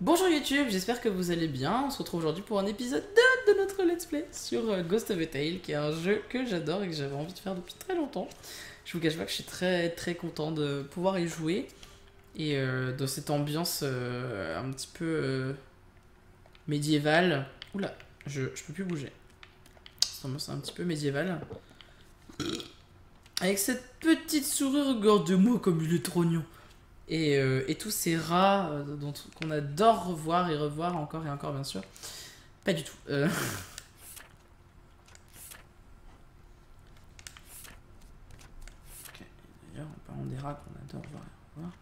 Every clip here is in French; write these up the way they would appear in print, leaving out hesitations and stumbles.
Bonjour YouTube, j'espère que vous allez bien. On se retrouve aujourd'hui pour un épisode 2 de notre let's play sur Ghost of a Tale, qui est un jeu que j'adore et que j'avais envie de faire depuis très longtemps. Je vous cache pas que je suis très content de pouvoir y jouer et dans cette ambiance un petit peu médiévale. Oula, je peux plus bouger. Cette ambiance un petit peu médiévale. Avec cette petite souris, regarde-moi comme il est trognon. Et tous ces rats qu'on adore revoir et revoir encore et encore, bien sûr. Pas du tout. Ok, d'ailleurs, en parlant des rats qu'on adore voir et revoir.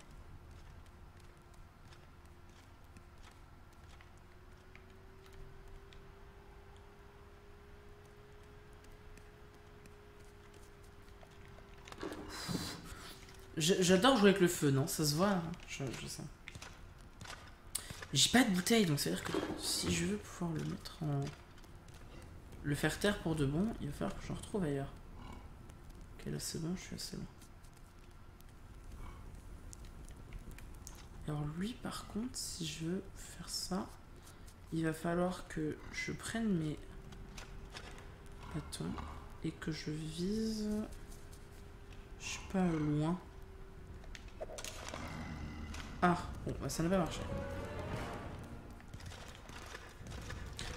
J'adore jouer avec le feu, non? Ça se voit, hein, je sais. J'ai pas de bouteille, donc ça veut dire que si je veux pouvoir le mettre en... Le faire taire pour de bon, il va falloir que j'en retrouve ailleurs. Ok, là c'est bon, je suis assez bon. Alors lui, par contre, si je veux faire ça, il va falloir que je prenne mes bâtons et que je vise... Je sais pas, loin. Ah, bon, bah ça n'a pas marché.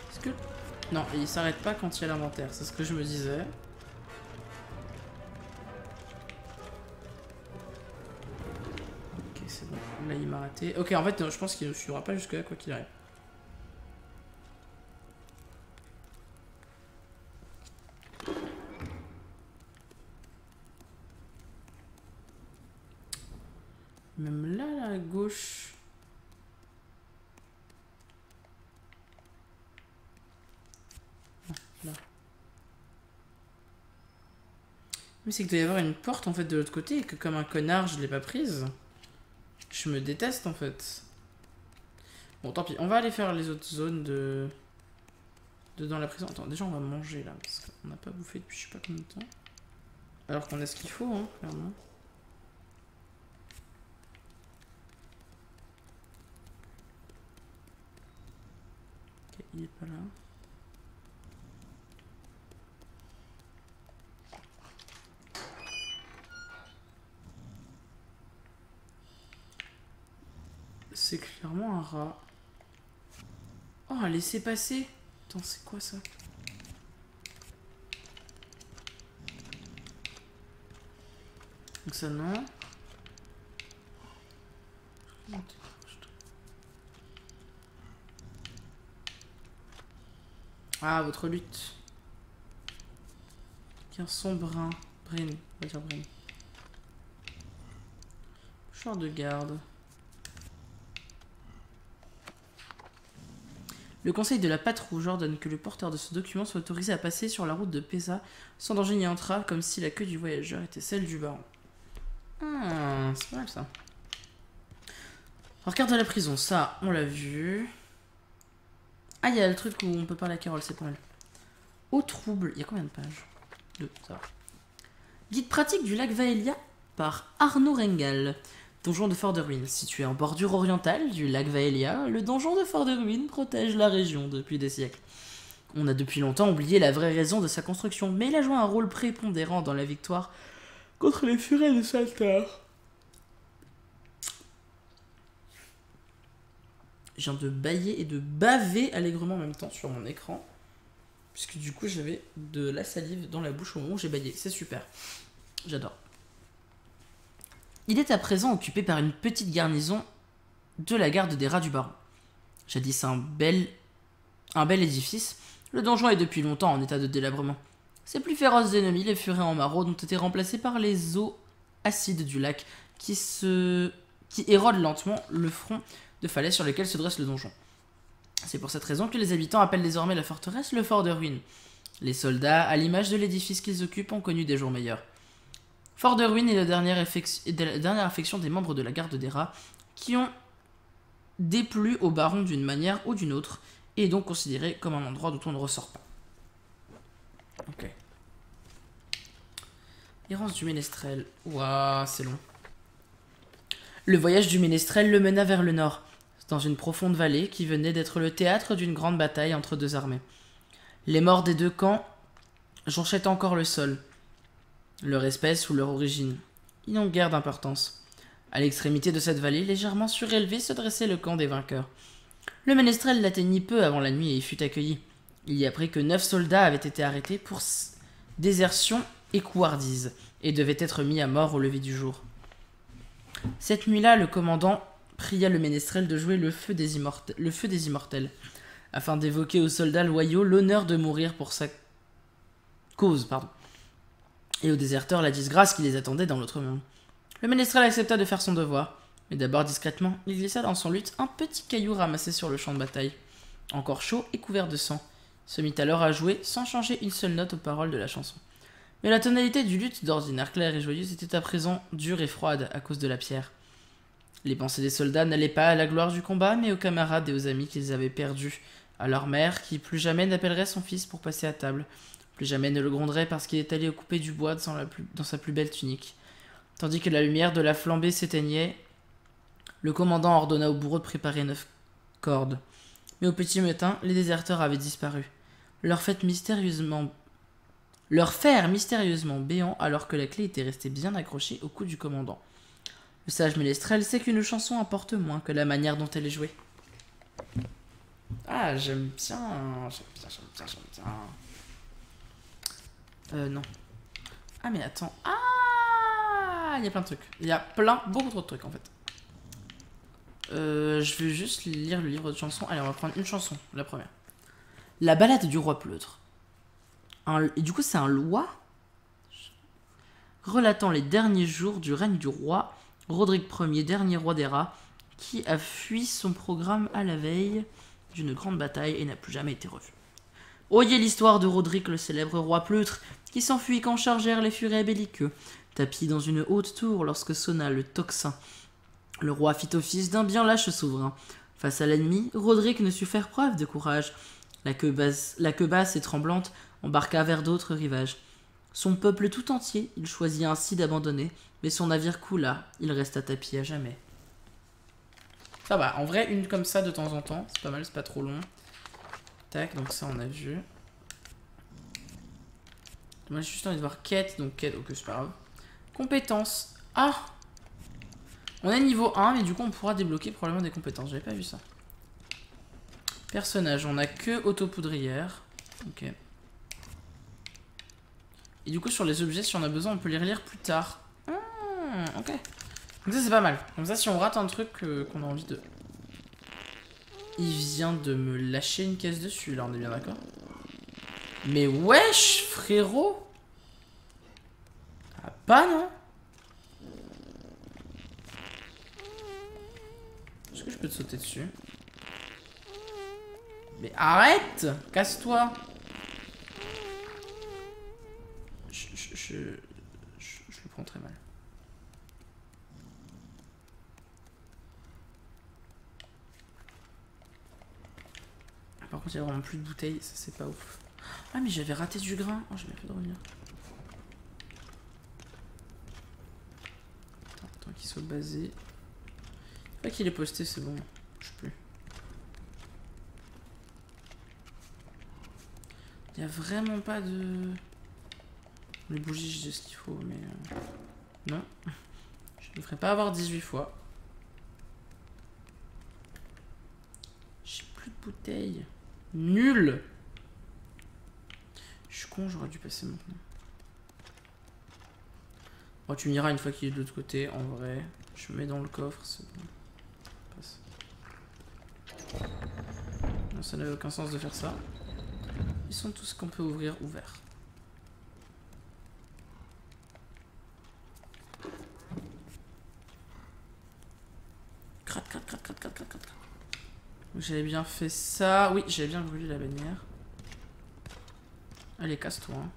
Est-ce que... Non, il s'arrête pas quand il y a l'inventaire, c'est ce que je me disais. Ok, c'est bon, là il m'a raté. Ok, en fait, je pense qu'il ne suivra pas jusque là, quoi qu'il arrive. Même là, à gauche... Là. Mais c'est qu'il doit y avoir une porte en fait de l'autre côté et que comme un connard je l'ai pas prise. Je me déteste en fait. Bon tant pis, on va aller faire les autres zones de dans la prison. Attends, déjà on va manger là parce qu'on n'a pas bouffé depuis je sais pas combien de temps. Alors qu'on a ce qu'il faut hein, clairement. Ok, il est pas là. C'est clairement un rat. Oh, laissez passer. Attends, c'est quoi ça? Donc ça non. Ah, votre lutte. Garçon brun. Brune, on va dire brune. Genre de garde. Le conseil de la patrouille ordonne que le porteur de ce document soit autorisé à passer sur la route de Pesa sans danger ni entrave, comme si la queue du voyageur était celle du baron. Ah, c'est pas mal ça. Alors, carte de la prison, ça, on l'a vu. Ah, il y a le truc où on peut parler à Carole, c'est pas mal. Au trouble, il y a combien de pages? 2, ça va. Guide pratique du lac Vaelia par Arnaud Rengal. Donjon de Fort-de-Ruine. Situé en bordure orientale du lac Vaelia, le donjon de Fort-de-Ruine protège la région depuis des siècles. On a depuis longtemps oublié la vraie raison de sa construction, mais il a joué un rôle prépondérant dans la victoire contre les furets de Saltar. Je viens de bâiller et de baver allègrement en même temps sur mon écran, puisque du coup j'avais de la salive dans la bouche au moment où j'ai baillé. C'est super. J'adore. Il est à présent occupé par une petite garnison de la garde des rats du baron. Jadis un bel édifice, le donjon est depuis longtemps en état de délabrement. Ses plus féroces ennemis, les furets en maraude, ont été remplacés par les eaux acides du lac qui érodent lentement le front de falaise sur lequel se dresse le donjon. C'est pour cette raison que les habitants appellent désormais la forteresse le fort de ruine. Les soldats, à l'image de l'édifice qu'ils occupent, ont connu des jours meilleurs. Fort de ruine est la dernière affection des membres de la garde des rats qui ont déplu au baron d'une manière ou d'une autre et est donc considéré comme un endroit d'où on ne ressort pas. Ok. Errance du ménestrel. Ouah, c'est long. Le voyage du ménestrel le mena vers le nord. dans une profonde vallée qui venait d'être le théâtre d'une grande bataille entre deux armées. Les morts des deux camps jonchaient encore le sol, leur espèce ou leur origine. Ils n'ont guère d'importance. À l'extrémité de cette vallée, légèrement surélevée, se dressait le camp des vainqueurs. Le ménestrel l'atteignit peu avant la nuit et y fut accueilli. Il y apprit que 9 soldats avaient été arrêtés pour désertion et couardise, et devaient être mis à mort au lever du jour. Cette nuit-là, le commandant pria le ménestrel de jouer le feu des immortels, afin d'évoquer aux soldats loyaux l'honneur de mourir pour sa cause, et aux déserteurs la disgrâce qui les attendait dans l'autre monde. Le ménestrel accepta de faire son devoir, mais d'abord discrètement, il glissa dans son luth un petit caillou ramassé sur le champ de bataille. Encore chaud et couvert de sang, se mit alors à jouer sans changer une seule note aux paroles de la chanson. Mais la tonalité du luth, d'ordinaire claire et joyeuse, était à présent dure et froide à cause de la pierre. Les pensées des soldats n'allaient pas à la gloire du combat, mais aux camarades et aux amis qu'ils avaient perdus, à leur mère qui plus jamais n'appellerait son fils pour passer à table, plus jamais ne le gronderait parce qu'il est allé couper du bois dans sa plus belle tunique. Tandis que la lumière de la flambée s'éteignait, le commandant ordonna au bourreau de préparer 9 cordes. Mais au petit matin, les déserteurs avaient disparu. Leur fer mystérieusement béant alors que la clé était restée bien accrochée au cou du commandant. Le sage ménestrel sait qu'une chanson importe moins que la manière dont elle est jouée. Ah, j'aime bien. Non. Ah, mais attends. Ah, il y a plein de trucs. Il y a beaucoup trop de trucs en fait. Je vais juste lire le livre de chansons. Allez, on va prendre une chanson, la première. La ballade du roi pleutre. Et du coup, c'est un loi relatant les derniers jours du règne du roi Roderick Ier, dernier roi des rats, qui a fui son programme à la veille d'une grande bataille et n'a plus jamais été revu. Oyez l'histoire de Roderick, le célèbre roi pleutre, qui s'enfuit quand chargèrent les furets belliqueux, tapis dans une haute tour lorsque sonna le tocsin. Le roi fit office d'un bien lâche souverain. Face à l'ennemi, Roderick ne sut faire preuve de courage. La queue basse et tremblante embarqua vers d'autres rivages. Son peuple tout entier, il choisit ainsi d'abandonner, mais son navire coula, il resta tapi à jamais. Ça va, en vrai, une comme ça de temps en temps, c'est pas mal, c'est pas trop long. Tac, donc ça on a vu. Moi j'ai juste envie de voir quête, donc quête, ok c'est pas grave. Compétences. Ah, on est niveau 1, mais du coup on pourra débloquer probablement des compétences, j'avais pas vu ça. Personnage, on a que autopoudrière. Ok. Et du coup sur les objets, si on a besoin, on peut les relire plus tard. Ok. Donc ça c'est pas mal. Comme ça si on rate un truc qu'on a envie de... Il vient de me lâcher une caisse dessus, là on est bien d'accord. Mais wesh frérot. Ah pas non. Est-ce que je peux te sauter dessus? Mais arrête! Casse-toi! Je le prends très mal. Par contre, il y a vraiment plus de bouteilles, ça c'est pas ouf. Ah, mais j'avais raté du grain. Oh, j'ai bien fait de revenir. Attends qu'il soit basé. Pas qu'il est posté, c'est bon. Je sais plus. Il y a vraiment pas de... Les bougies, j'ai ce qu'il faut, mais... Non. Je ne devrais pas avoir 18 fois. J'ai plus de bouteilles. Nul. Je suis con, j'aurais dû passer maintenant. Bon, tu me diras une fois qu'il est de l'autre côté, en vrai. Je mets dans le coffre, c'est bon. Passe. Non, ça n'avait aucun sens de faire ça. Ils sont tous qu'on peut ouvrir ouverts. Crate. J'avais bien fait ça. Oui, j'avais bien brûlé la bannière. Allez, casse-toi. Hein.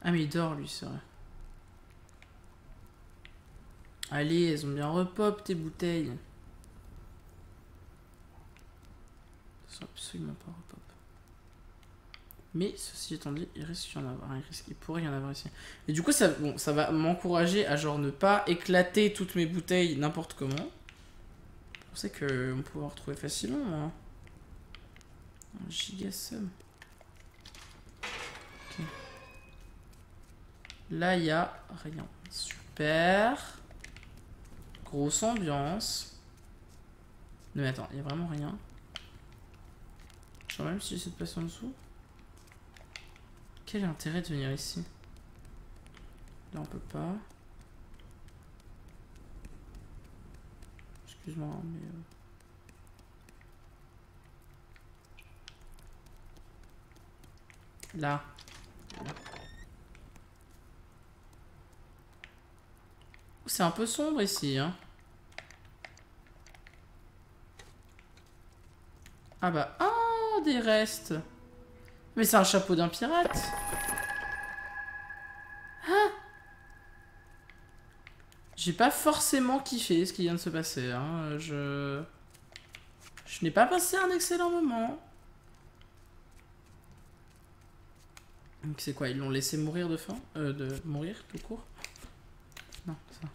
Ah mais il dort lui, c'est vrai. Allez, elles ont bien repop tes bouteilles. Elles sont absolument pas repop. Mais ceci étant dit, il risque d'y en avoir. Il pourrait y en avoir ici. Et du coup, ça, bon, ça va m'encourager à genre ne pas éclater toutes mes bouteilles n'importe comment. Je sais qu'on peut en retrouver facilement, moi. Un giga sum. Ok. Là, il y a rien. Super. Grosse ambiance. Non, mais attends, il y a vraiment rien. Je sais même si j'essaie de passer en dessous. Quel est l'intérêt de venir ici? Là, on peut pas. Excuse-moi, mais... Là. C'est un peu sombre ici, hein. Ah bah... Ah, des restes. Mais c'est un chapeau d'un pirate. Ah. J'ai pas forcément kiffé ce qui vient de se passer, hein. Je n'ai pas passé un excellent moment. Donc c'est quoi? Ils l'ont laissé mourir de faim? De mourir tout court? Non, ça.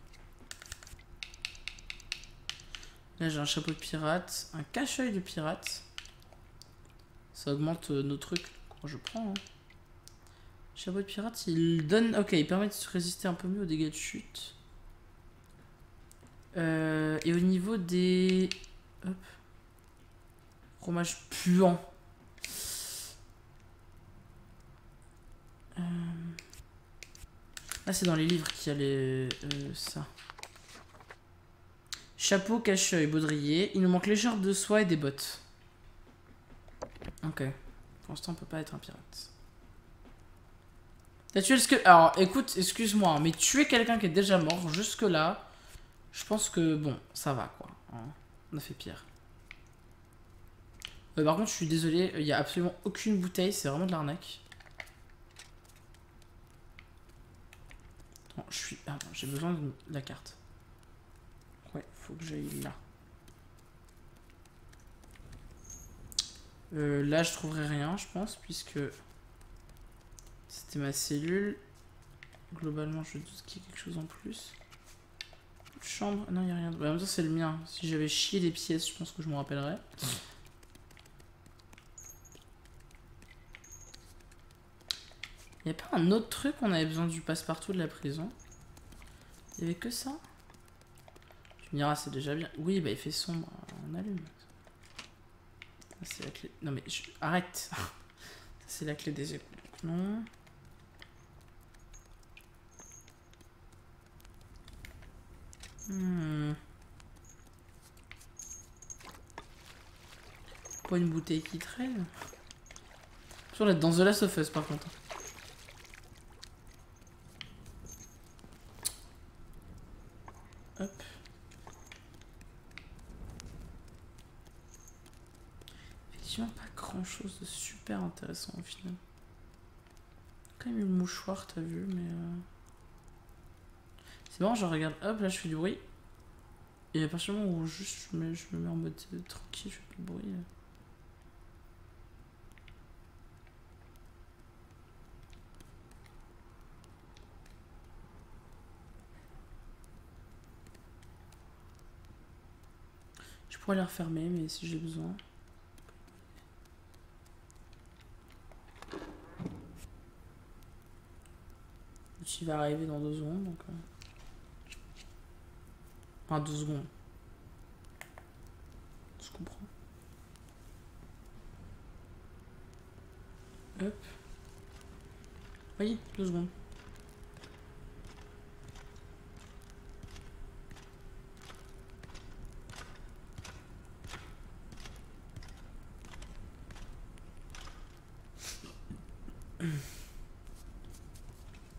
Là j'ai un chapeau de pirate, un cache-œil de pirate. Ça augmente nos trucs. Moi je prends. Hein. Chapeau de pirate, il donne... Ok, il permet de se résister un peu mieux aux dégâts de chute. Et au niveau des... Hop. Fromage puant. Là c'est dans les livres qu'il y a les... ça. Chapeau, cache-œil, baudrier. Il nous manque l'écharpe de soie et des bottes. Ok. Pour l'instant, on peut pas être un pirate. T'as tué le squelette. Alors, écoute, excuse-moi, mais tuer quelqu'un qui est déjà mort, jusque-là, je pense que, bon, ça va, quoi. Hein, on a fait pire. Par contre, je suis désolé, il n'y a absolument aucune bouteille, c'est vraiment de l'arnaque. Attends, je suis... Ah, j'ai besoin de la carte. Ouais, faut que j'aille là. Là, je trouverai rien, je pense, puisque c'était ma cellule. Globalement, je doute qu'il y ait quelque chose en plus. Chambre, non, il n'y a rien. En même temps, c'est le mien. Si j'avais chié des pièces, je pense que je m'en rappellerais. Il n'y a pas un autre truc? On avait besoin du passe-partout de la prison. Il n'y avait que ça? Tu me diras, c'est déjà bien. Oui, bah il fait sombre. On allume. C'est la clé. Non, mais arrête. C'est la clé des égouts. Non. Pas une bouteille qui traîne. Sur la dans The Last of Us par contre. Hop. Effectivement pas grand chose de super intéressant au final. Quand même une mouchoir t'as vu mais c'est bon je regarde hop là je fais du bruit. Et à partir du moment où juste je me mets en mode tranquille, je fais plus de bruit. Je pourrais les refermer, mais si j'ai besoin. Il va arriver dans 2 secondes, donc... Enfin, 2 secondes. Je comprends. Hop. Oui, 2 secondes.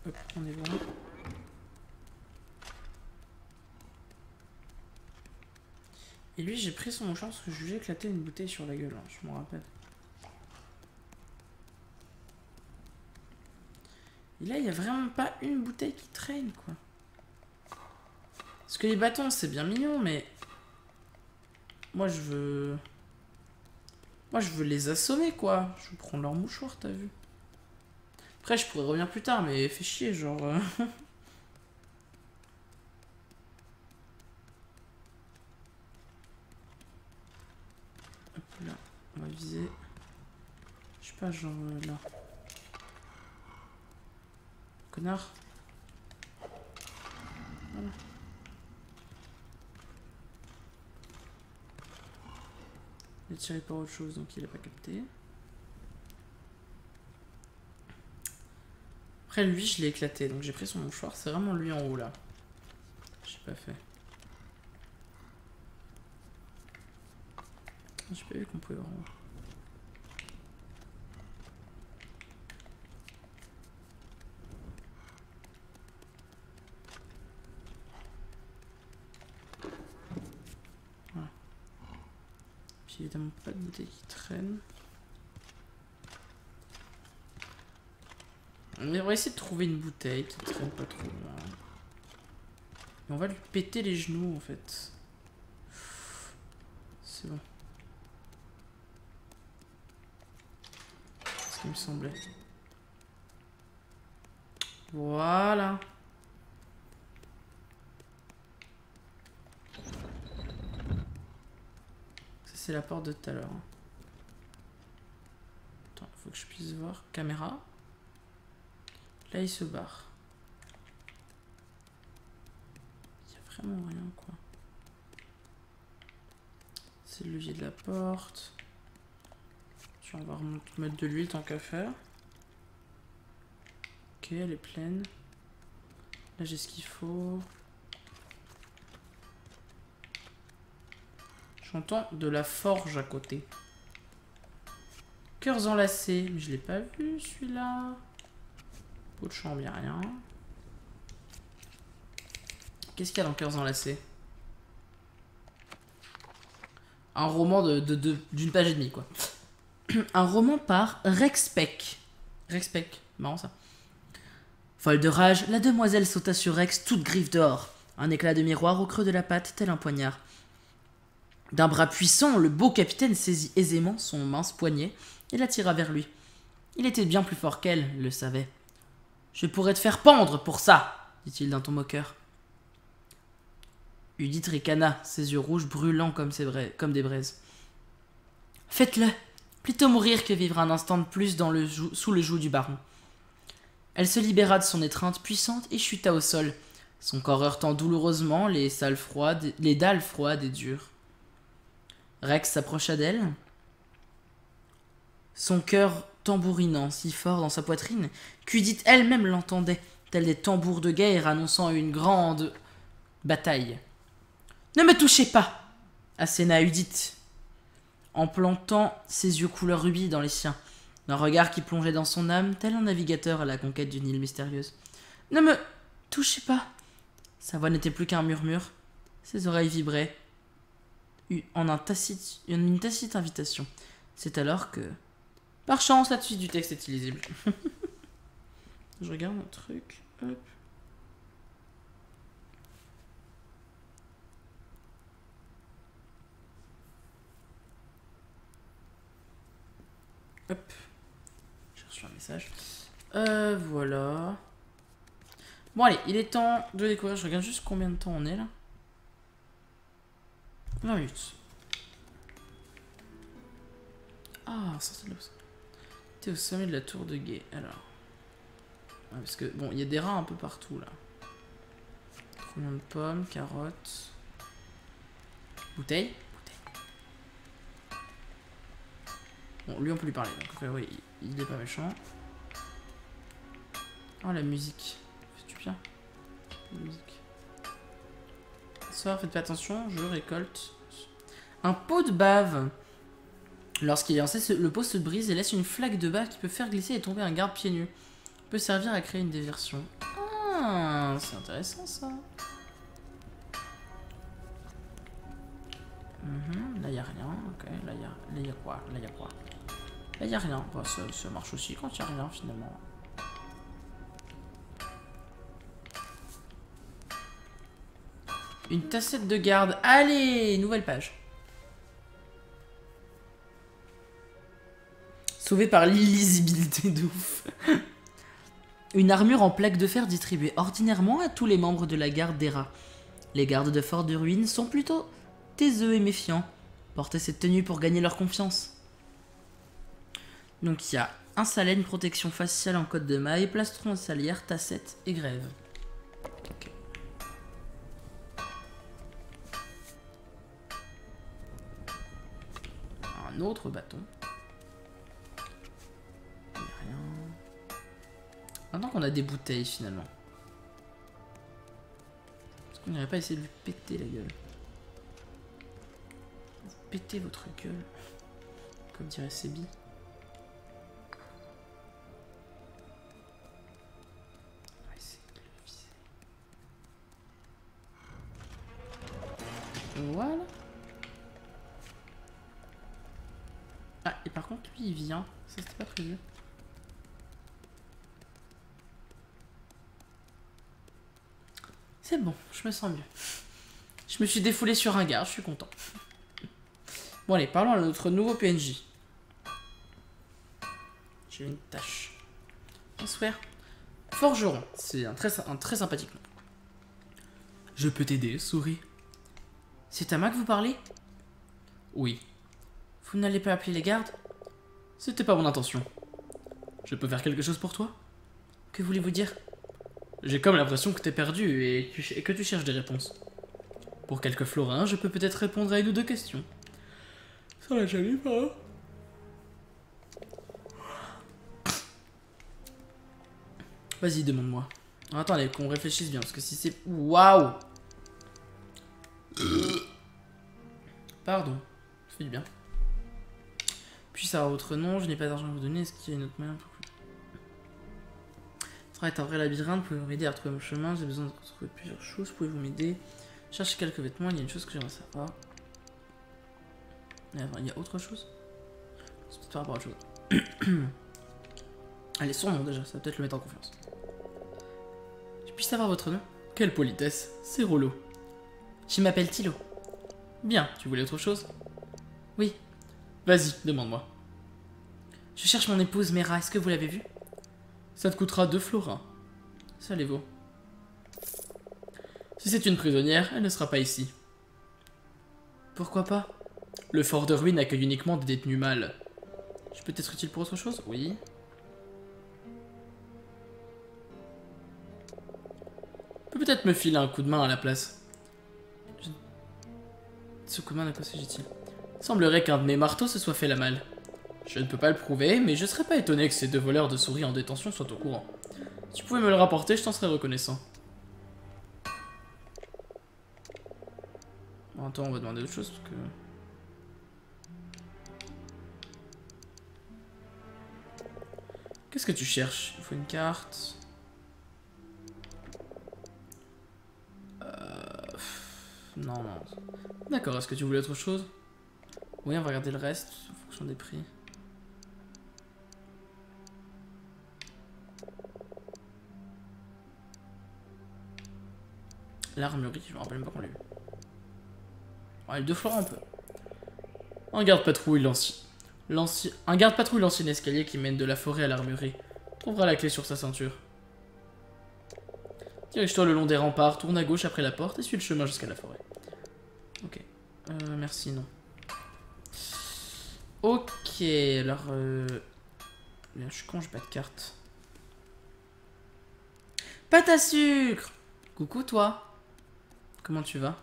Hop, on est bon. Et lui, j'ai pris son mouchoir parce que je lui ai éclaté une bouteille sur la gueule, hein, je m'en rappelle. Et là, il n'y a vraiment pas une bouteille qui traîne, quoi. Parce que les bâtons, c'est bien mignon, mais... Moi, je veux les assommer, quoi. Je veux prendre leur mouchoir, t'as vu. Après, je pourrais revenir plus tard, mais fais chier, genre... Hop là, on va viser. Je sais pas, genre là. Connard. Voilà. Il a tiré par autre chose, donc il a pas capté. Après, lui, je l'ai éclaté, donc j'ai pris son mouchoir. C'est vraiment lui en haut, là. J'ai pas fait. J'ai pas vu qu'on pouvait voir en haut. Voilà. Puis évidemment pas de bouteille qui traîne. On va essayer de trouver une bouteille qui traîne pas trop loin. Et on va lui péter les genoux en fait. C'est bon. C'est ce qu'il me semblait. Voilà. Ça c'est la porte de tout à l'heure. Attends, faut que je puisse voir. Caméra. Là il se barre. Il y a vraiment rien quoi. C'est le levier de la porte. On va mettre de l'huile tant qu'à faire. Ok, elle est pleine. Là j'ai ce qu'il faut. J'entends de la forge à côté. Cœurs enlacés. Mais je l'ai pas vu celui-là. Pot de chambre, y'a rien. Qu'est-ce qu'il y a dans Cœurs enlacés? Un roman d'une page et demie, quoi. Un roman par Rex Peck. Rex Peck, marrant ça. Folle de rage, la demoiselle sauta sur Rex, toute griffe d'or. Un éclat de miroir au creux de la patte, tel un poignard. D'un bras puissant, le beau capitaine saisit aisément son mince poignet et l'attira vers lui. Il était bien plus fort qu'elle, le savait. « Je pourrais te faire pendre pour ça !» dit-il d'un ton moqueur. Udith ricana, ses yeux rouges brûlants comme des braises. « Faites-le, plutôt mourir que vivre un instant de plus sous le joug du baron. » Elle se libéra de son étreinte puissante et chuta au sol, son corps heurtant douloureusement les dalles froides et dures. Rex s'approcha d'elle, son cœur tambourinant si fort dans sa poitrine qu'Udith elle-même l'entendait, tels des tambours de guerre annonçant une grande bataille. « Ne me touchez pas !» asséna Udith, en plantant ses yeux couleur rubis dans les siens, d'un regard qui plongeait dans son âme, tel un navigateur à la conquête d'une île mystérieuse. « Ne me touchez pas !» Sa voix n'était plus qu'un murmure, ses oreilles vibraient en une tacite invitation. C'est alors que... Par chance, la suite du texte est illisible. Je regarde mon truc. Hop. Hop. J'ai reçu un message. Voilà. Bon allez, il est temps de découvrir. Je regarde juste combien de temps on est là. 20 minutes. Ah, sortez de là. T'es au sommet de la tour de guet. Alors. Ouais, parce que bon, il y a des rats un peu partout là. Combien de pommes, carottes. Bouteille. Bon, lui on peut lui parler. Donc après, oui, il est pas méchant. Oh la musique. Fais-tu bien? La musique. Soir, faites pas attention, je récolte un pot de bave. Lorsqu'il est lancé, le pot se brise et laisse une flaque de bave qui peut faire glisser et tomber un garde pieds nus. Peut servir à créer une déversion. Ah, c'est intéressant ça. Là y a rien, ok. Là y a quoi? Là y a quoi? Là y a rien. Bah, ça marche aussi quand y a rien finalement. Une tassette de garde. Allez, nouvelle page. Sauvé par l'illisibilité de ouf. Une armure en plaques de fer distribuée ordinairement à tous les membres de la garde d'Hera. Les gardes de fort de ruine sont plutôt taiseux et méfiants. Portez cette tenue pour gagner leur confiance. Donc il y a un salène, protection faciale en côte de maille, plastron salière, tassette et grève. Okay. Un autre bâton. Il n'y a rien. Maintenant qu'on a des bouteilles finalement. Est-ce qu'on n'irait pas essayer de lui péter la gueule? Vous pétez votre gueule. Comme dirait Sebi. Voilà. Ah, et par contre, lui, il vient. Ça, c'était pas prévu. C'est bon, je me sens mieux. Je me suis défoulé sur un gars, je suis content. Bon, allez, parlons à notre nouveau PNJ. J'ai une tâche. Bonsoir. Forgeron, c'est un très sympathique nom. Je peux t'aider, souris. C'est à moi que vous parlez? Oui. Vous n'allez pas appeler les gardes? C'était pas mon intention. Je peux faire quelque chose pour toi? Que voulez-vous dire? J'ai comme l'impression que t'es perdu et que tu cherches des réponses. Pour quelques florins, je peux peut-être répondre à une ou deux questions. Ça la jamais pas. Vas-y, demande-moi. Attendez, qu'on réfléchisse bien, parce que si c'est... Waouh! Pardon, ça fait du bien. Puis ça a votre nom, je n'ai pas d'argent à vous donner, est-ce qu'il y a une autre manière pour... Ce sera un vrai labyrinthe, pouvez-vous m'aider à retrouver mon chemin? J'ai besoin de retrouver plusieurs choses, pouvez-vous m'aider? Chercher quelques vêtements, il y a une chose que j'aimerais savoir. Il y a autre chose? C'est peut-être par rapport à autre chose. Allez, son nom déjà, ça va peut-être le mettre en confiance. Je puis savoir votre nom? Quelle politesse, c'est Rollo. Je m'appelle Thilo. Bien, tu voulais autre chose? Oui. Vas-y, demande-moi. Je cherche mon épouse Mera, est-ce que vous l'avez vue? Ça te coûtera 2 florins. Ça les vaut. Si c'est une prisonnière, elle ne sera pas ici. Pourquoi pas? Le fort de ruine accueille uniquement des détenus mâles. Je peux être utile pour autre chose? Oui. Peut-être me filer un coup de main à la place. Ce coup de main, de quoi s'agit-il? Semblerait qu'un de mes marteaux se soit fait la malle. Je ne peux pas le prouver, mais je serais pas étonné que ces 2 voleurs de souris en détention soient au courant. Si tu pouvais me le rapporter, je t'en serais reconnaissant. Bon, attends, on va demander autre chose, parce que... Qu'est-ce que tu cherches? Il faut une carte... Non, non. D'accord, est-ce que tu voulais autre chose? Oui, on va regarder le reste, en fonction des prix. L'armurerie, je me rappelle même pas qu'on l'a eu. Ouais, 2 florins, on peut. Un garde-patrouille l'ancien escalier qui mène de la forêt à l'armurerie. Trouvera la clé sur sa ceinture. Dirige-toi le long des remparts, tourne à gauche après la porte et suis le chemin jusqu'à la forêt. Ok. Merci, non. Ok, alors... Je suis con, j'ai pas de carte. Pâte à sucre! Coucou, toi. Comment tu vas?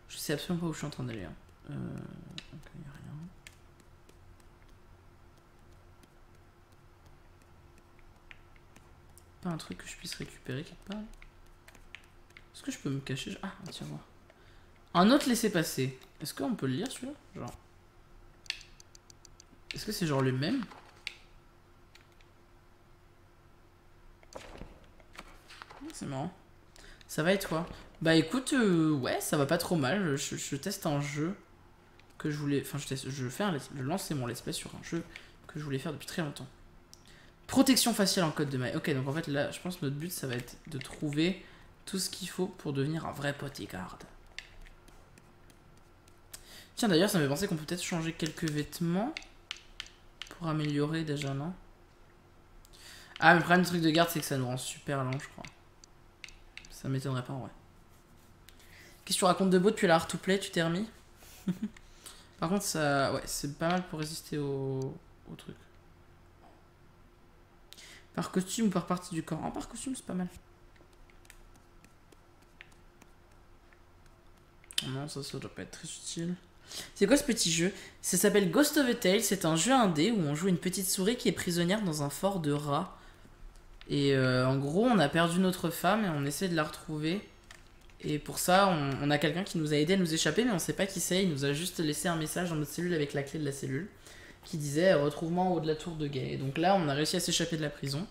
Je sais absolument pas où je suis en train d'aller. Hein. Ok, y a rien. Pas un truc que je puisse récupérer quelque part? Est-ce que je peux me cacher? Ah, tiens, voir. Un autre laissez-passer. Est-ce qu'on peut le lire, celui-là? Genre... Est-ce que c'est genre le même? C'est marrant. Ça va et toi? Bah écoute, ouais, ça va pas trop mal. Je teste un jeu que je voulais... Enfin, je lançais mon let's play sur un jeu que je voulais faire depuis très longtemps. Protection faciale en code de maille. Ok, donc en fait, là, je pense que notre but, ça va être de trouver tout ce qu'il faut pour devenir un vrai bodyguard. Tiens, d'ailleurs, ça me fait penser qu'on peut peut-être changer quelques vêtements pour améliorer déjà, non? Ah, mais le problème du truc de garde, c'est que ça nous rend super lent, je crois. Ça m'étonnerait pas en vrai. Qu'est-ce que tu racontes de beau depuis la Hard to Play? Tu t'es remis? Par contre, ça, ouais, c'est pas mal pour résister au truc. Par costume ou par partie du corps? Ah, par costume, c'est pas mal. Non, ça doit pas être très utile. C'est quoi ce petit jeu? Ça s'appelle Ghost of a Tale. C'est un jeu indé où on joue une petite souris qui est prisonnière dans un fort de rats. Et en gros, on a perdu notre femme et on essaie de la retrouver. Et pour ça, on a quelqu'un qui nous a aidé à nous échapper, mais on sait pas qui c'est. Il nous a juste laissé un message dans notre cellule avec la clé de la cellule qui disait retrouve-moi en haut de la tour de guet. Et donc là, on a réussi à s'échapper de la prison.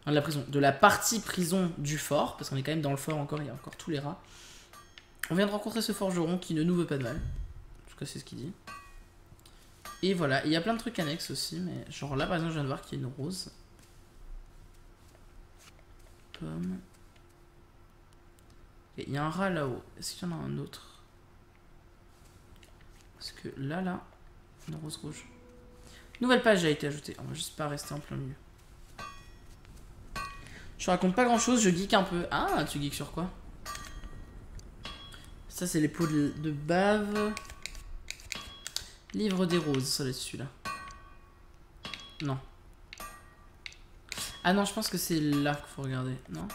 Enfin, de la prison, de la partie prison du fort, parce qu'on est quand même dans le fort encore, il y a encore tous les rats. On vient de rencontrer ce forgeron qui ne nous veut pas de mal. En tout cas, c'est ce qu'il dit. Et voilà, il y a plein de trucs annexes aussi, mais genre là, par exemple, je viens de voir qu'il y a une rose. Pomme. Il y a un rat là-haut. Est-ce qu'il y en a un autre? Parce que là, une rose rouge. Nouvelle page a été ajoutée. On va juste pas rester en plein milieu. Je raconte pas grand-chose, je geek un peu. Ah, tu geeks sur quoi? Ça, c'est les pots de bave. Livre des roses, ça doit être celui-là. Non. Ah non, je pense que c'est là qu'il faut regarder. Non?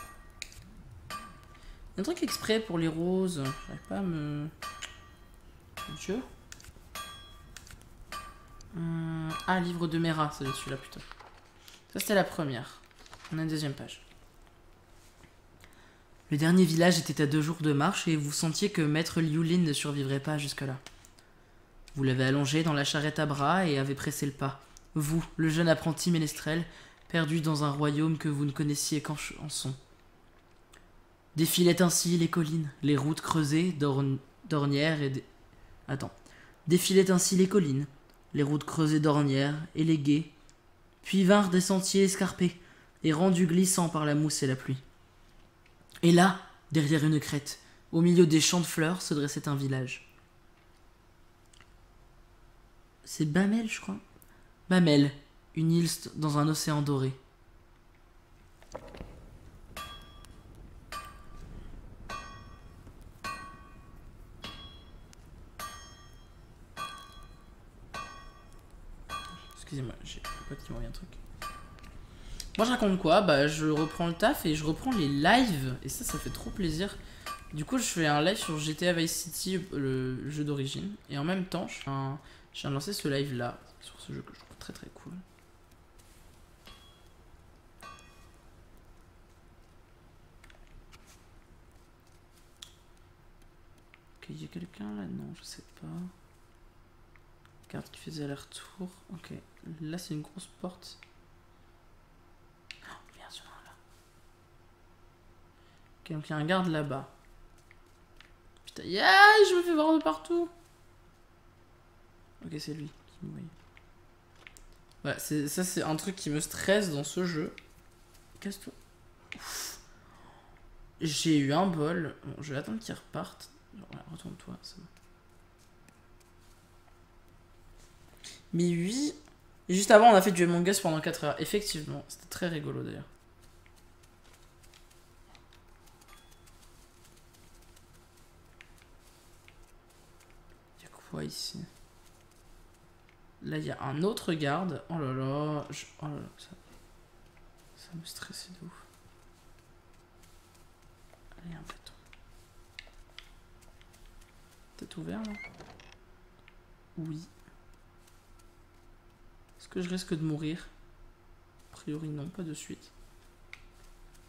Il y a un truc exprès pour les roses. J'arrive pas à me... Dieu. Ah, livre de Mera, ça doit être celui-là plutôt. Ça, c'était la première. On a une deuxième page. Le dernier village était à 2 jours de marche et vous sentiez que Maître Liulin ne survivrait pas jusque-là. Vous l'avez allongé dans la charrette à bras et avez pressé le pas. Vous, le jeune apprenti ménestrel, perdu dans un royaume que vous ne connaissiez qu'en chanson. Défilaient ainsi les collines, les routes creusées d'ornières et... Attends. Défilaient ainsi les collines, les routes creusées d'ornières et les gués, puis vinrent des sentiers escarpés et rendus glissants par la mousse et la pluie. Et là, derrière une crête, au milieu des champs de fleurs, se dressait un village. C'est Bamel, je crois. Bamel, une île dans un océan doré. Excusez-moi, j'ai un pote qui m'envoie un truc. Moi je raconte quoi? Bah je reprends le taf et je reprends les lives. Et ça fait trop plaisir. Du coup je fais un live sur GTA Vice City, le jeu d'origine. Et en même temps je viens de lancer ce live là. Sur ce jeu que je trouve très très cool. Ok, il y a quelqu'un là? Non, je sais pas. Garde qui faisait aller-retour. Ok, là c'est une grosse porte. Oh, merde, là. Ok, donc il y a un garde là-bas. Putain, je me fais voir de partout. Ok, c'est lui qui me voyait. Voilà, ça c'est un truc qui me stresse dans ce jeu. Casse-toi. J'ai eu un bol. Bon, je vais attendre qu'il reparte. Voilà, retourne-toi, c'est bon. Mais oui. Et juste avant, on a fait du Among Us pendant 4 heures. Effectivement, c'était très rigolo d'ailleurs. Il y a quoi ici? Là, il y a un autre garde. Oh là là. Oh là là, ça me stressait de ouf. Allez, un bâton. T'es ouvert là? Oui. Est-ce que je risque de mourir? A priori non, pas de suite.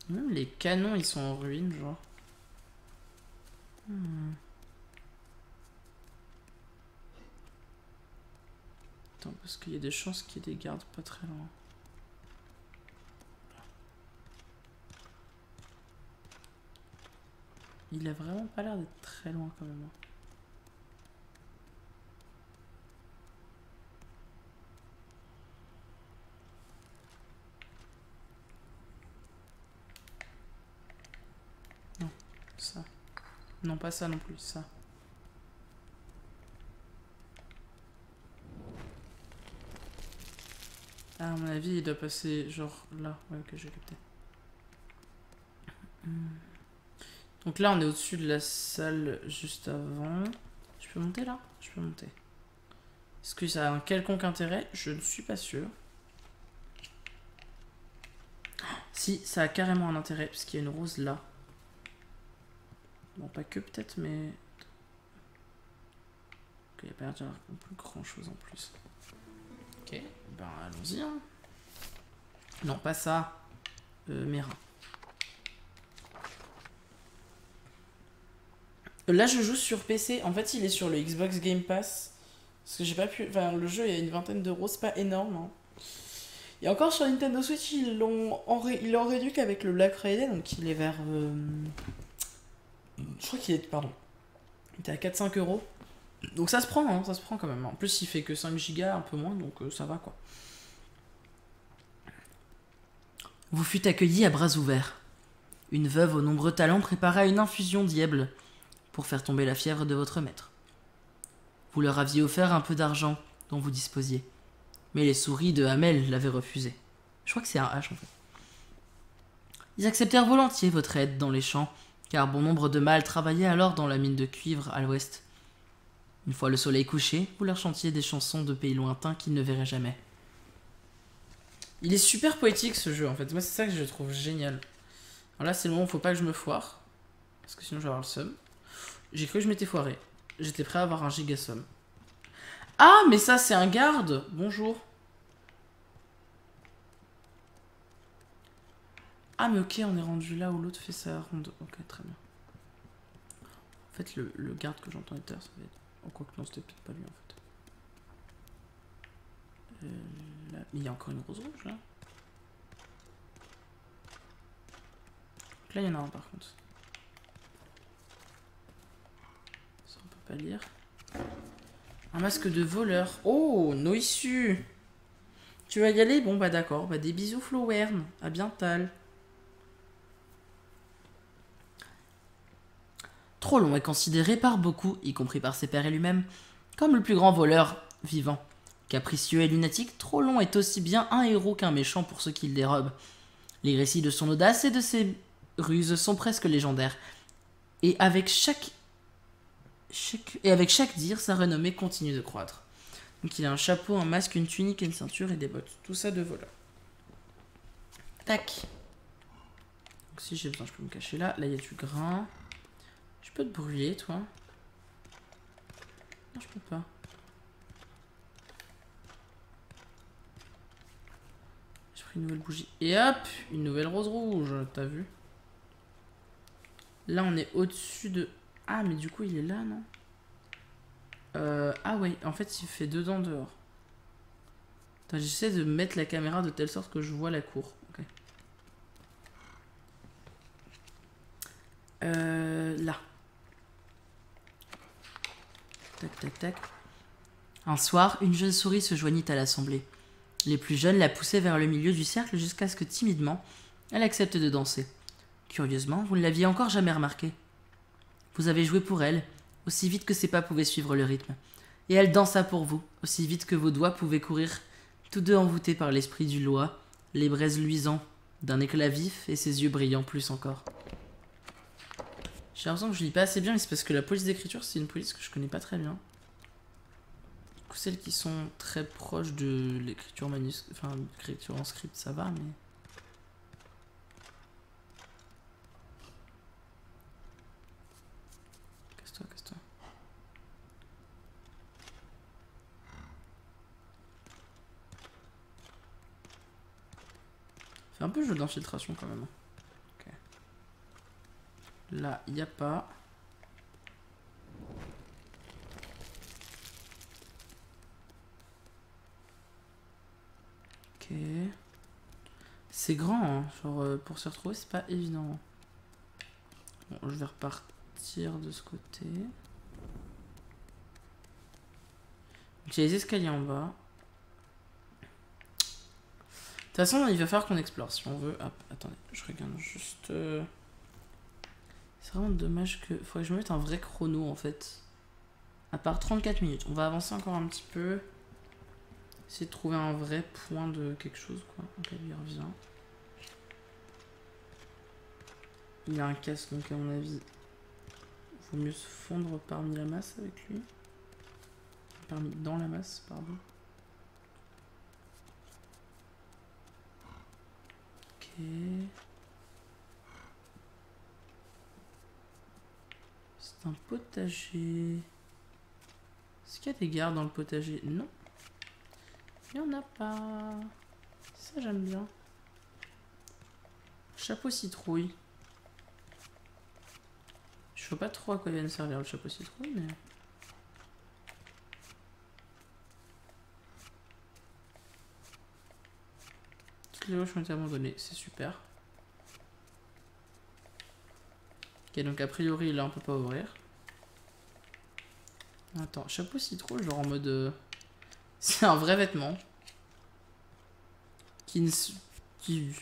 Même les canons ils sont en ruine genre. Attends, parce qu'il y a des chances qu'il y ait des gardes pas très loin. Il a vraiment pas l'air d'être très loin quand même. Non, ça. Non, pas ça non plus, ça. Ah, À mon avis, il doit passer genre là. Ouais, ok, j'ai capté. Donc là, on est au-dessus de la salle juste avant. Je peux monter là? Je peux monter. Est-ce que ça a un quelconque intérêt? Je ne suis pas sûr. Si, ça a carrément un intérêt, parce qu'il y a une rose là. Bon, pas que peut-être, mais... Ok, il n'y a pas l'air d'y avoir non plus grand chose en plus. Ok, ben allons-y. Hein. Non, pas ça. Mera. Là, je joue sur PC. En fait, il est sur le Xbox Game Pass. Parce que j'ai pas pu... Enfin, le jeu, il y a une vingtaine d'euros, c'est pas énorme. Hein. Et encore sur Nintendo Switch, ils l'ont réduit qu'avec le Black Friday, donc il est vers... Je crois qu'il est... Pardon. Il était à 4-5 euros. Donc ça se prend, hein, ça se prend quand même. En plus, il fait que 5 gigas, un peu moins, donc ça va, quoi. Vous fûtes accueillis à bras ouverts. Une veuve aux nombreux talents prépara une infusion diable pour faire tomber la fièvre de votre maître. Vous leur aviez offert un peu d'argent dont vous disposiez. Mais les souris de Hamel l'avaient refusé. Je crois que c'est un H en fait. Ils acceptèrent volontiers votre aide dans les champs, car bon nombre de mâles travaillaient alors dans la mine de cuivre à l'ouest. Une fois le soleil couché, vous leur chantiez des chansons de pays lointains qu'ils ne verraient jamais. Il est super poétique ce jeu en fait, moi c'est ça que je trouve génial. Alors là c'est le moment où il faut pas que je me foire, parce que sinon je vais avoir le seum. J'ai cru que je m'étais foiré, j'étais prêt à avoir un giga somme. Ah mais ça c'est un garde. Bonjour. Ah mais ok, on est rendu là où l'autre fait sa ronde. Ok, très bien. En fait le garde que j'entends être ça va être... Oh quoi que non, c'était peut-être pas lui en fait. Là... Mais il y a encore une rose rouge là. Donc là il y en a un par contre. Ça on peut pas lire. Un masque de voleur. Oh, Noissu. Tu vas y aller? Bon bah d'accord. Bah des bisous Flowern. À bientôt. Trollon est considéré par beaucoup, y compris par ses pairs et lui-même, comme le plus grand voleur vivant. Capricieux et lunatique, Trollon est aussi bien un héros qu'un méchant pour ceux qui le dérobent. Les récits de son audace et de ses ruses sont presque légendaires. Et avec chaque dire, sa renommée continue de croître. Donc il a un chapeau, un masque, une tunique, une ceinture et des bottes. Tout ça de voleur. Tac. Donc si j'ai besoin, je peux me cacher là. Là, il y a du grain. Je peux te brûler, toi? Non, je peux pas. J'ai pris une nouvelle bougie. Et hop, une nouvelle rose rouge. T'as vu? Là, on est au-dessus de... Ah, mais du coup, il est là, non? Ah ouais, en fait, il fait dedans, dehors. J'essaie de mettre la caméra de telle sorte que je vois la cour. Ok. Là. Tac, tac, tac. Un soir, une jeune souris se joignit à l'assemblée. Les plus jeunes la poussaient vers le milieu du cercle jusqu'à ce que, timidement, elle accepte de danser. Curieusement, vous ne l'aviez encore jamais remarqué. Vous avez joué pour elle, aussi vite que ses pas pouvaient suivre le rythme. Et elle dansa pour vous, aussi vite que vos doigts pouvaient courir, tous deux envoûtés par l'esprit du loi, les braises luisants d'un éclat vif et ses yeux brillants plus encore. J'ai l'impression que je lis pas assez bien, mais c'est parce que la police d'écriture, c'est une police que je connais pas très bien. Du coup, celles qui sont très proches de l'écriture manuscrite, enfin, l'écriture en script, ça va, mais... Casse-toi, casse-toi. C'est un peu jeu d'infiltration quand même. Ok. Là, il n'y a pas. Ok. C'est grand, hein. Genre pour se retrouver, c'est pas évident. Bon, je vais repartir de ce côté. J'ai les escaliers en bas. De toute façon, il va falloir qu'on explore si on veut. Hop, attendez, je regarde juste. C'est vraiment dommage que. Faudrait que je me mette un vrai chrono en fait. À part 34 minutes. On va avancer encore un petit peu. Essayer de trouver un vrai point de quelque chose, quoi. Ok, lui il revient. Il a un casque, donc à mon avis, il vaut mieux se fondre parmi la masse avec lui. Dans la masse, pardon. Ok. C'est un potager. Est-ce qu'il y a des gardes dans le potager? Non. Il n'y en a pas. Ça, j'aime bien. Chapeau citrouille. Je vois pas trop à quoi vient de servir le chapeau citrouille, mais... Toutes les roches ont été abandonnées, c'est super. Ok, donc a priori, là, on peut pas ouvrir. Attends, chapeau citrouille, genre en mode... C'est un vrai vêtement. Qui ne...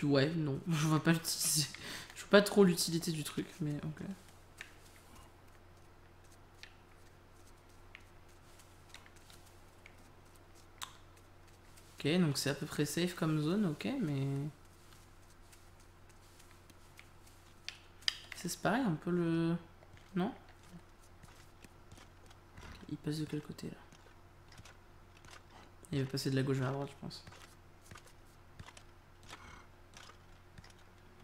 Ouais, non, je vois pas l'utiliser. Je vois pas trop l'utilité du truc, mais ok. Ok, donc c'est à peu près safe comme zone, ok, mais... C'est pareil, un peu le... Non? Il passe de quel côté, là? Il va passer de la gauche vers la droite, je pense.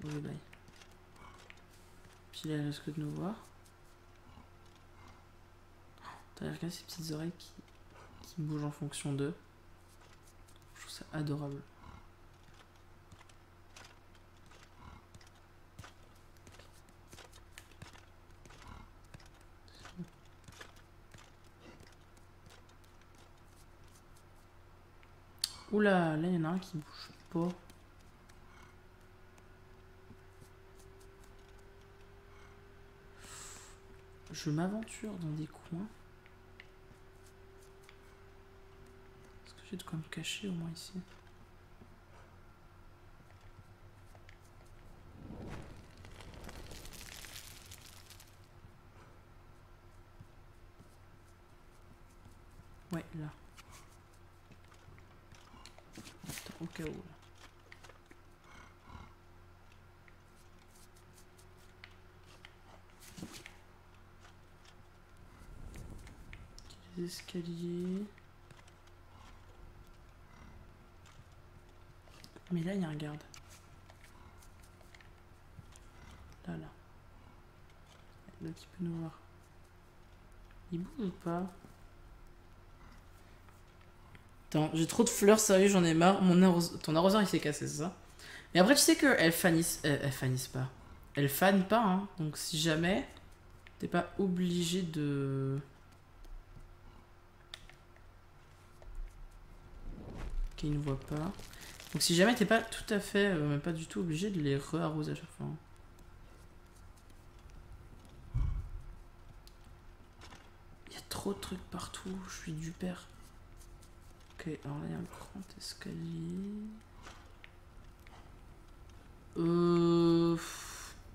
Oui, bye. Puis là, il risque de nous voir. T'as regardé ces petites oreilles qui bougent en fonction d'eux. Je trouve ça adorable. Oula, là il y en a un qui bouge pas. Je m'aventure dans des coins. Est-ce que j'ai de quoi me cacher au moins ici? Ouais, là. Attends, au cas où. Là. Les escaliers. Mais là, il y a un garde. Là, là. Là, qui peut nous voir. Il bouge ou pas? Attends, j'ai trop de fleurs, sérieux, j'en ai marre. Ton arroseur, il s'est cassé, c'est ça? Mais après, tu sais qu'elles fanissent... elles fanissent pas. Elles fanent pas, hein. Donc, si jamais... T'es pas obligé de... Ok, il ne voit pas. Donc si jamais t'es pas tout à fait, pas du tout obligé de les re-arroser à chaque fois. Il y a trop de trucs partout, je suis du père. Ok, alors là il y a un grand escalier.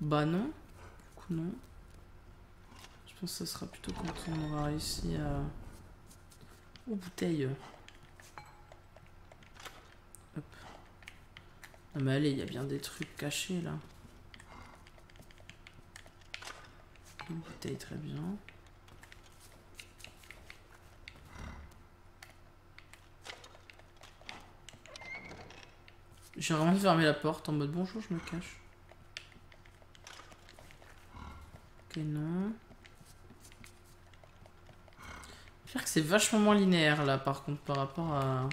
Bah non. Du coup non. Je pense que ça sera plutôt quand on aura réussi à... Oh, bouteille. Hop. Ah mais allez, il y a bien des trucs cachés là. Une bouteille, très bien. J'ai vraiment fermé la porte en mode bonjour, je me cache. Ok, non. Je veux dire que c'est vachement moins linéaire là par contre par rapport à...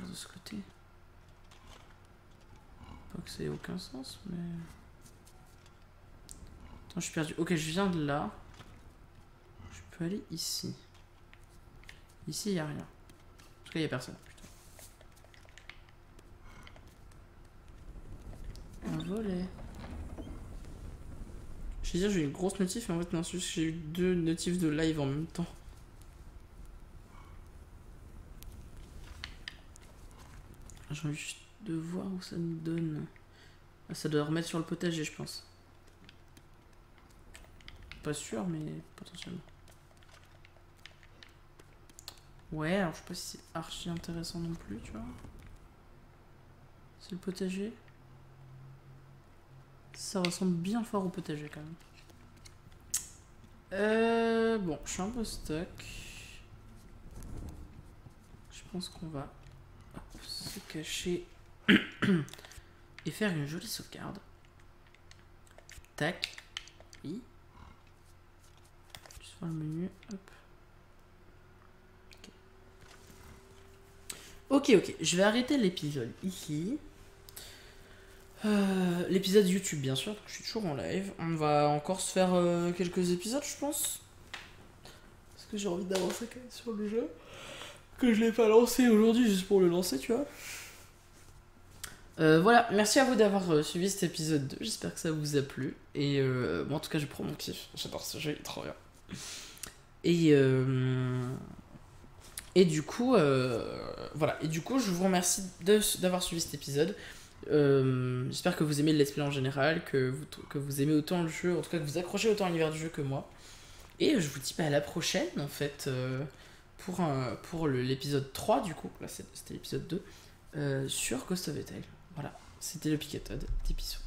De ce côté. Pas que ça ait aucun sens, mais... Attends, je suis perdu. Ok, je viens de là. Je peux aller ici. Ici, il n'y a rien. En tout cas, il n'y a personne. Putain. Un volet. Je vais dire, j'ai eu une grosse notif, mais en fait, non, c'est juste que j'ai eu 2 notifs de live en même temps. J'ai envie juste de voir où ça nous donne. Ah, ça doit remettre sur le potager, je pense. Pas sûr, mais potentiellement. Ouais, alors je sais pas si c'est archi intéressant non plus, tu vois. C'est le potager. Ça ressemble bien fort au potager quand même. Bon, je suis un peu stuck. Je pense qu'on va se cacher et faire une jolie sauvegarde. Tac. Oui. Juste voir le menu. Hop. Ok. Je vais arrêter l'épisode ici. L'épisode YouTube, bien sûr. Je suis toujours en live. On va encore se faire quelques épisodes, je pense. Parce que j'ai envie d'avancer quand même sur le jeu. Que je l'ai pas lancé aujourd'hui, juste pour le lancer, tu vois. Voilà, merci à vous d'avoir suivi cet épisode 2. J'espère que ça vous a plu. Et bon, en tout cas, je prends mon kiff. J'adore ce jeu, il est trop bien. Et du coup, voilà. Et du coup, je vous remercie d'avoir suivi cet épisode. J'espère que vous aimez le let's play en général, que vous aimez autant le jeu, en tout cas que vous accrochez autant à l'univers du jeu que moi. Et je vous dis à la prochaine, en fait, pour l'épisode 3, du coup. Là, c'était l'épisode 2, sur Ghost of a Tale. Voilà, c'était le Piquetod. Des bisous.